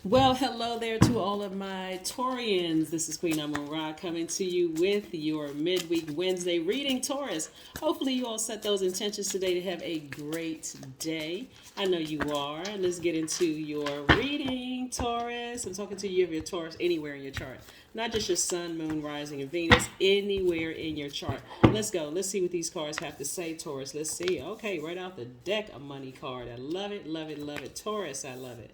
Well, hello there to all of my Taurians. This is Queen Amun Ra coming to you with your midweek Wednesday reading, Taurus. Hopefully, you all set those intentions today to have a great day. I know you are. Let's get into your reading, Taurus. I'm talking to you of your Taurus anywhere in your chart, not just your Sun, Moon, Rising, and Venus, anywhere in your chart. Let's go. Let's see what these cards have to say, Taurus. Let's see. Okay, right out the deck, a money card. I love it, love it, love it. Taurus, I love it.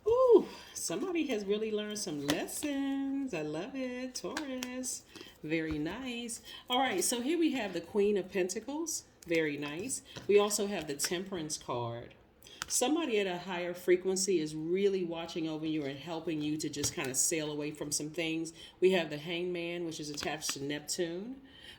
Ooh, somebody has really learned some lessons. I love it. Taurus. Very nice. All right, so here we have the Queen of Pentacles. Very nice. We also have the Temperance card. Somebody at a higher frequency is really watching over you and helping you to just kind of sail away from some things. We have the Hangman, which is attached to Neptune.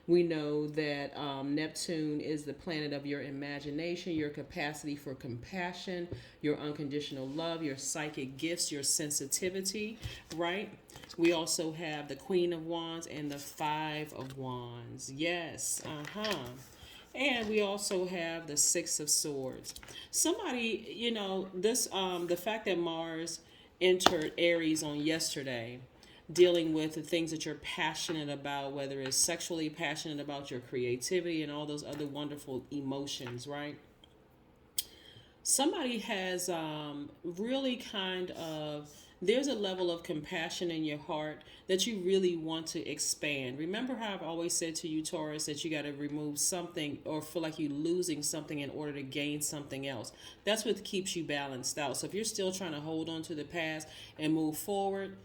We know that Neptune is the planet of your imagination, your capacity for compassion, your unconditional love, your psychic gifts, your sensitivity, right? We also have the Queen of Wands and the Five of Wands. Yes, and we also have the Six of Swords. Somebody, the fact that Mars entered Aries on yesterday, dealing with the things that you're passionate about, whether it's sexually passionate about your creativity and all those other wonderful emotions, right? Somebody has really kind of, there's a level of compassion in your heart that you really want to expand. Remember how I've always said to you, Taurus, that you got to remove something or feel like you're losing something in order to gain something else. That's what keeps you balanced out. So if you're still trying to hold on to the past and move forward,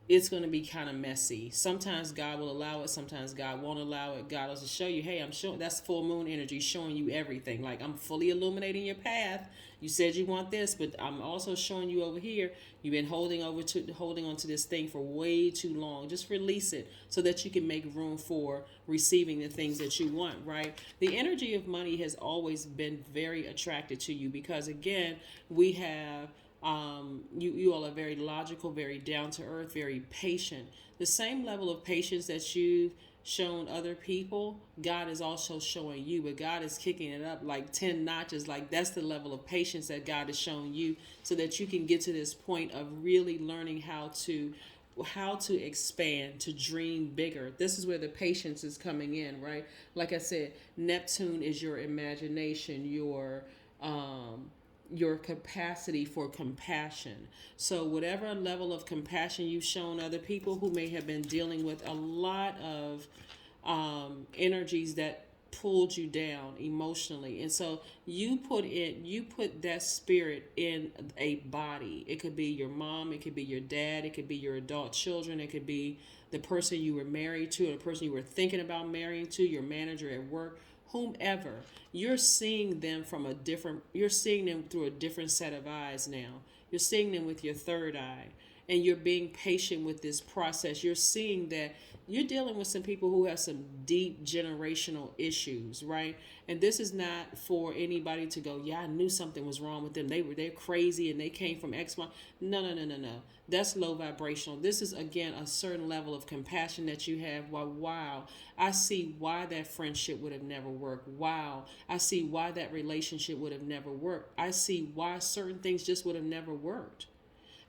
it's going to be kind of messy. Sometimes God will allow it. Sometimes God won't allow it. God will just show you, hey, I'm showing, that's full moon energy showing you everything. Like, I'm fully illuminating your path. You said you want this, but I'm also showing you over here. You've been holding on to this thing for way too long. Just release it so that you can make room for receiving the things that you want, right? The energy of money has always been very attracted to you because, again, we have you all are very logical, very down to earth, very patient. The same level of patience that you've shown other people, God is also showing you, but God is kicking it up like 10 notches. Like, that's the level of patience that God has shown you so that you can get to this point of really learning how to expand, to dream bigger. This is where the patience is coming in, right? Like I said, Neptune is your imagination, your capacity for compassion. So, whatever level of compassion you've shown other people who may have been dealing with a lot of energies that pulled you down emotionally, and so you put that spirit in a body. It could be your mom, it could be your dad, it could be your adult children, it could be the person you were married to, or the person you were thinking about marrying to, your manager at work, whomever. You're seeing them through a different set of eyes now. You're seeing them with your third eye, and you're being patient with this process. You're seeing that you're dealing with some people who have some deep generational issues, right? And this is not for anybody to go, yeah, I knew something was wrong with them. They're crazy and they came from X, Y. No, no, no, no, no. That's low vibrational. This is, again, a certain level of compassion that you have. Wow, I see why that friendship would have never worked. Wow, I see why that relationship would have never worked. I see why certain things just would have never worked.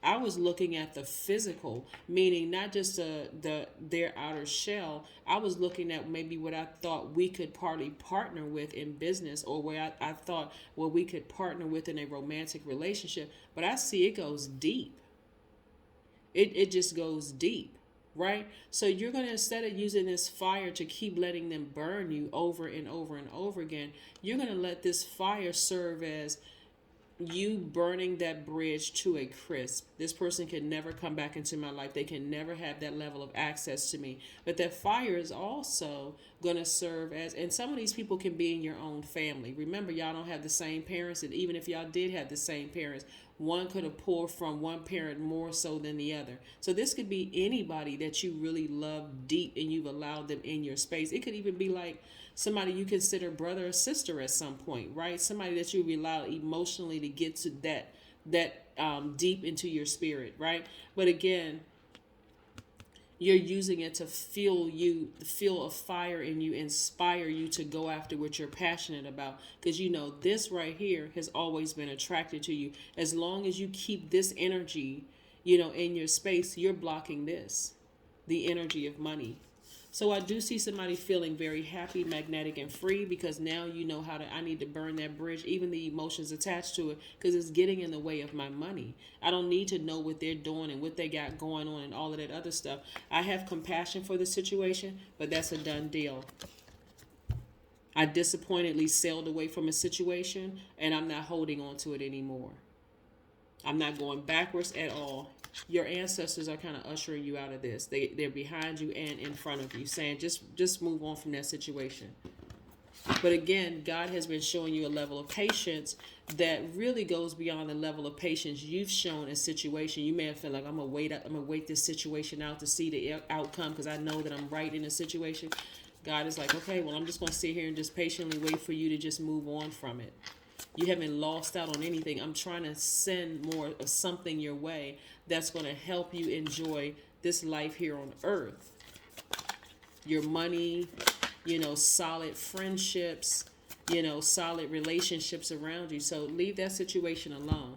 I was looking at the physical, meaning not just their outer shell. I was looking at maybe what I thought we could partner with in business, or where I thought what we could partner with in a romantic relationship. But I see it goes deep. It just goes deep, right? So you're going to, instead of using this fire to keep letting them burn you over and over and over again, you're going to let this fire serve as you burning that bridge to a crisp. This person can never come back into my life. They can never have that level of access to me. But that fire is also going to serve as, and some of these people can be in your own family. Remember, y'all don't have the same parents, and even if y'all did have the same parents, one could have pulled from one parent more so than the other. So this could be anybody that you really love deep and you've allowed them in your space. It could even be like somebody you consider brother or sister at some point, right? Somebody that you rely emotionally to get to that deep into your spirit, right? But again, you're using it to feel a fire in you, inspire you to go after what you're passionate about, because you know this right here has always been attracted to you. As long as you keep this energy in your space, you're blocking this, the energy of money. So I do see somebody feeling very happy, magnetic, and free, because now you know I need to burn that bridge, even the emotions attached to it, because it's getting in the way of my money. I don't need to know what they're doing and what they got going on and all of that other stuff. I have compassion for the situation, but that's a done deal. I disappointedly sailed away from a situation, and I'm not holding on to it anymore. I'm not going backwards at all. Your ancestors are kind of ushering you out of this. They're behind you and in front of you, saying just move on from that situation. But again, God has been showing you a level of patience that really goes beyond the level of patience you've shown in situation. You may have felt like, I'm gonna wait this situation out to see the outcome because I know that I'm right in a situation. God is like, okay, well, I'm just gonna sit here and just patiently wait for you to just move on from it. You haven't lost out on anything. I'm trying to send more of something your way that's going to help you enjoy this life here on earth. Your money, solid friendships, solid relationships around you. So leave that situation alone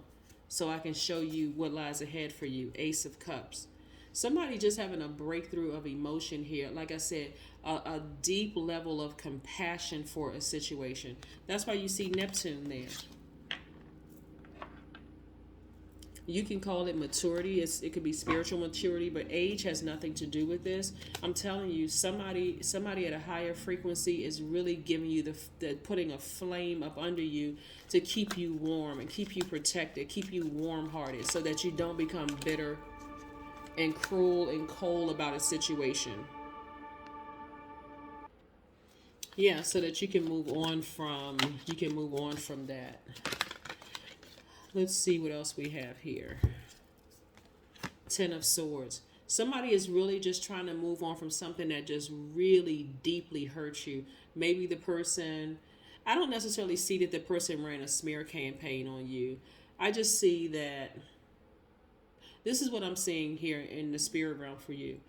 so I can show you what lies ahead for you. Ace of Cups. Somebody just having a breakthrough of emotion here. Like I said, a deep level of compassion for a situation. That's why you see Neptune there. You can call it maturity. It could be spiritual maturity, but age has nothing to do with this. I'm telling you, somebody at a higher frequency is really giving you the putting a flame up under you to keep you warm and keep you protected, keep you warm-hearted, so that you don't become bitter and cruel and cold about a situation. Yeah, so that you can move on from that. Let's see what else we have here. Ten of Swords. Somebody is really just trying to move on from something that just really deeply hurts you. Maybe the person, I don't necessarily see that the person ran a smear campaign on you. I just see that this is what I'm seeing here in the spirit realm for you.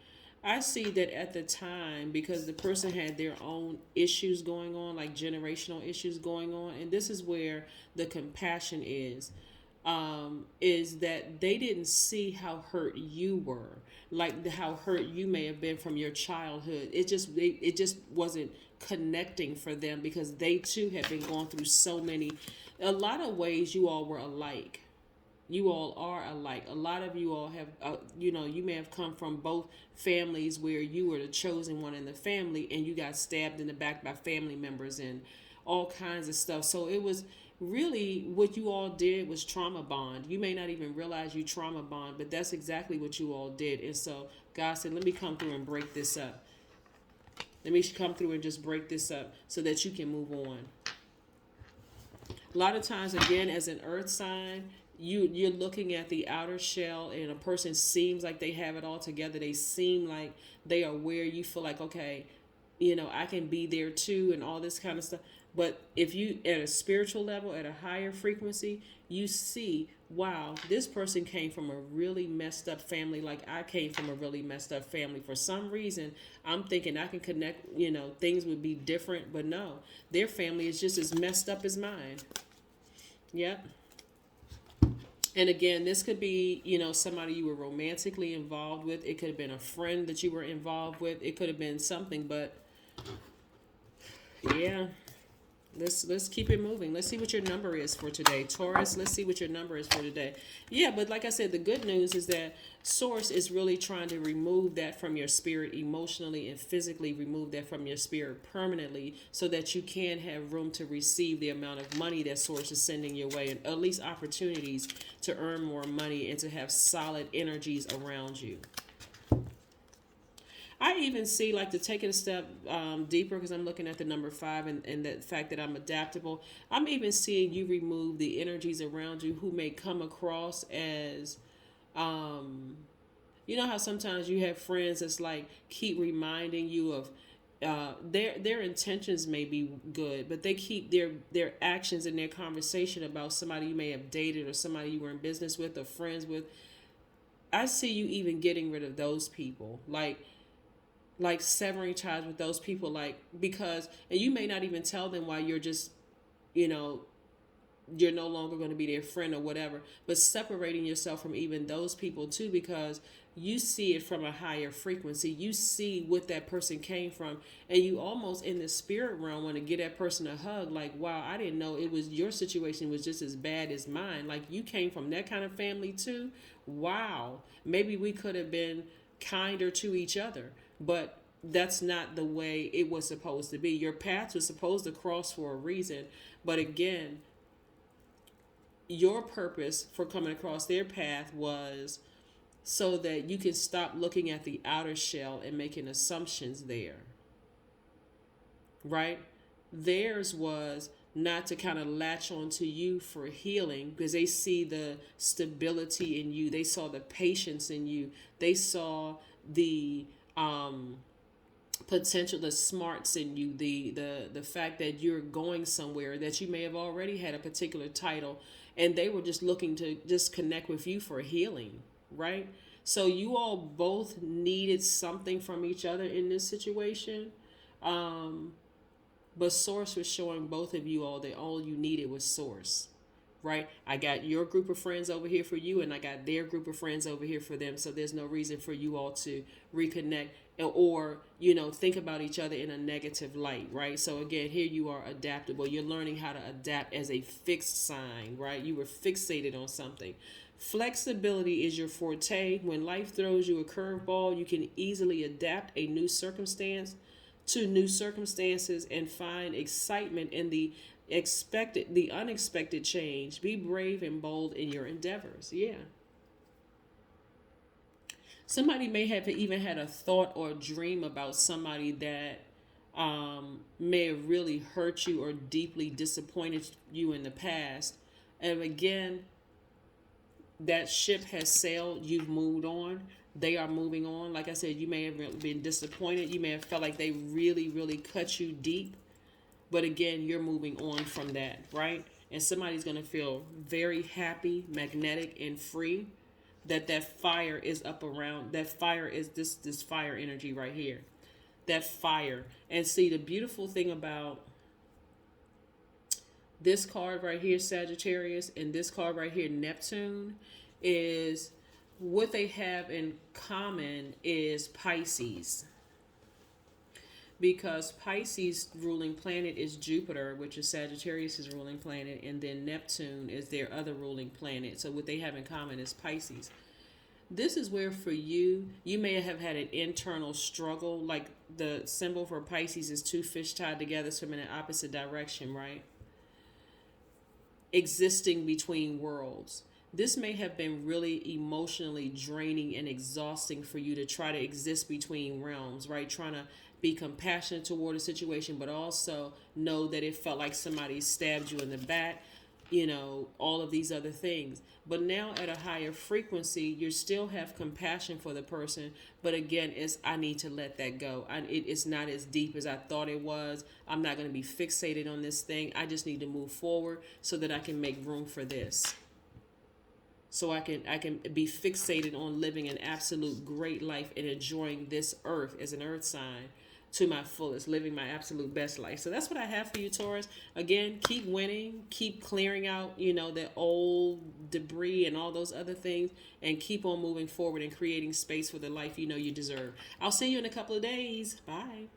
I see that at the time, because the person had their own issues going on, like generational issues going on, and this is where the compassion is that they didn't see how hurt you were, like how hurt you may have been from your childhood. It just wasn't connecting for them, because they too had been going through a lot of ways. You all were alike. You all are alike. A lot of you all have, you may have come from both families where you were the chosen one in the family and you got stabbed in the back by family members and all kinds of stuff. So it was really what you all did was trauma bond. You may not even realize you trauma bond, but that's exactly what you all did. And so God said, let me come through and break this up. Let me come through and just break this up so that you can move on. A lot of times, again, as an earth sign, you're looking at the outer shell, and a person seems like they have it all together. They seem like they are where you feel like, okay, I can be there too, and all this kind of stuff. But if you, at a spiritual level, at a higher frequency, you see, wow, this person came from a really messed up family, like I came from a really messed up family. For some reason, I'm thinking I can connect, things would be different, but no, their family is just as messed up as mine. Yep. And again, this could be, somebody you were romantically involved with. It could have been a friend that you were involved with. It could have been something, but yeah. Let's keep it moving. Let's see what your number is for today. Taurus, let's see what your number is for today. Yeah, but like I said, the good news is that Source is really trying to remove that from your spirit emotionally and physically, remove that from your spirit permanently, so that you can have room to receive the amount of money that Source is sending your way, and at least opportunities to earn more money and to have solid energies around you. I even see, like, to take it a step deeper, because I'm looking at the number 5 and the fact that I'm adaptable. I'm even seeing you remove the energies around you who may come across as, you know how sometimes you have friends that's like keep reminding you of their intentions may be good, but they keep their actions and their conversation about somebody you may have dated or somebody you were in business with or friends with. I see you even getting rid of those people, like severing ties with those people, like, because, and you may not even tell them why you're just, you're no longer going to be their friend or whatever, but separating yourself from even those people too, because you see it from a higher frequency. You see what that person came from, and you almost in the spirit realm want to give that person a hug, like, wow, I didn't know it was your situation was just as bad as mine. Like, you came from that kind of family too. Wow, maybe we could have been kinder to each other, but that's not the way it was supposed to be. Your paths were supposed to cross for a reason, but again, your purpose for coming across their path was so that you can stop looking at the outer shell and making assumptions there, right? Theirs was not to kind of latch onto you for healing, because they see the stability in you, they saw the patience in you, they saw the potential, the smarts in you, the fact that you're going somewhere, that you may have already had a particular title, and they were just looking to just connect with you for healing, right? So you all both needed something from each other in this situation. But Source was showing both of you all that all you needed was Source, right? I got your group of friends over here for you, and I got their group of friends over here for them. So there's no reason for you all to reconnect or, think about each other in a negative light, right? So again, here you are adaptable. You're learning how to adapt as a fixed sign, right? You were fixated on something. Flexibility is your forte. When life throws you a curveball, you can easily adapt a new circumstance to new circumstances and find excitement in the unexpected change. Be brave and bold in your endeavors. Yeah. Somebody may have even had a thought or dream about somebody that may have really hurt you or deeply disappointed you in the past. And again, that ship has sailed. You've moved on. They are moving on. Like I said, you may have been disappointed. You may have felt like they really, really cut you deep. But again, you're moving on from that, right? And somebody's going to feel very happy, magnetic, and free that fire is up around. That fire is this fire energy right here. That fire. And see, the beautiful thing about this card right here, Sagittarius, and this card right here, Neptune, is what they have in common is Pisces. Because Pisces' ruling planet is Jupiter, which is Sagittarius' ruling planet, and then Neptune is their other ruling planet. So what they have in common is Pisces. This is where for you may have had an internal struggle. Like the symbol for Pisces is two fish tied together swimming in opposite direction, right? Existing between worlds. This may have been really emotionally draining and exhausting for you to try to exist between realms, right? Trying to be compassionate toward a situation, but also know that it felt like somebody stabbed you in the back, all of these other things. But now at a higher frequency, you still have compassion for the person. But again, I need to let that go. It's not as deep as I thought it was. I'm not going to be fixated on this thing. I just need to move forward so that I can make room for this. So I can be fixated on living an absolute great life and enjoying this earth as an earth sign to my fullest, living my absolute best life. So that's what I have for you, Taurus. Again, keep winning, keep clearing out, the old debris and all those other things, and keep on moving forward and creating space for the life you deserve. I'll see you in a couple of days. Bye.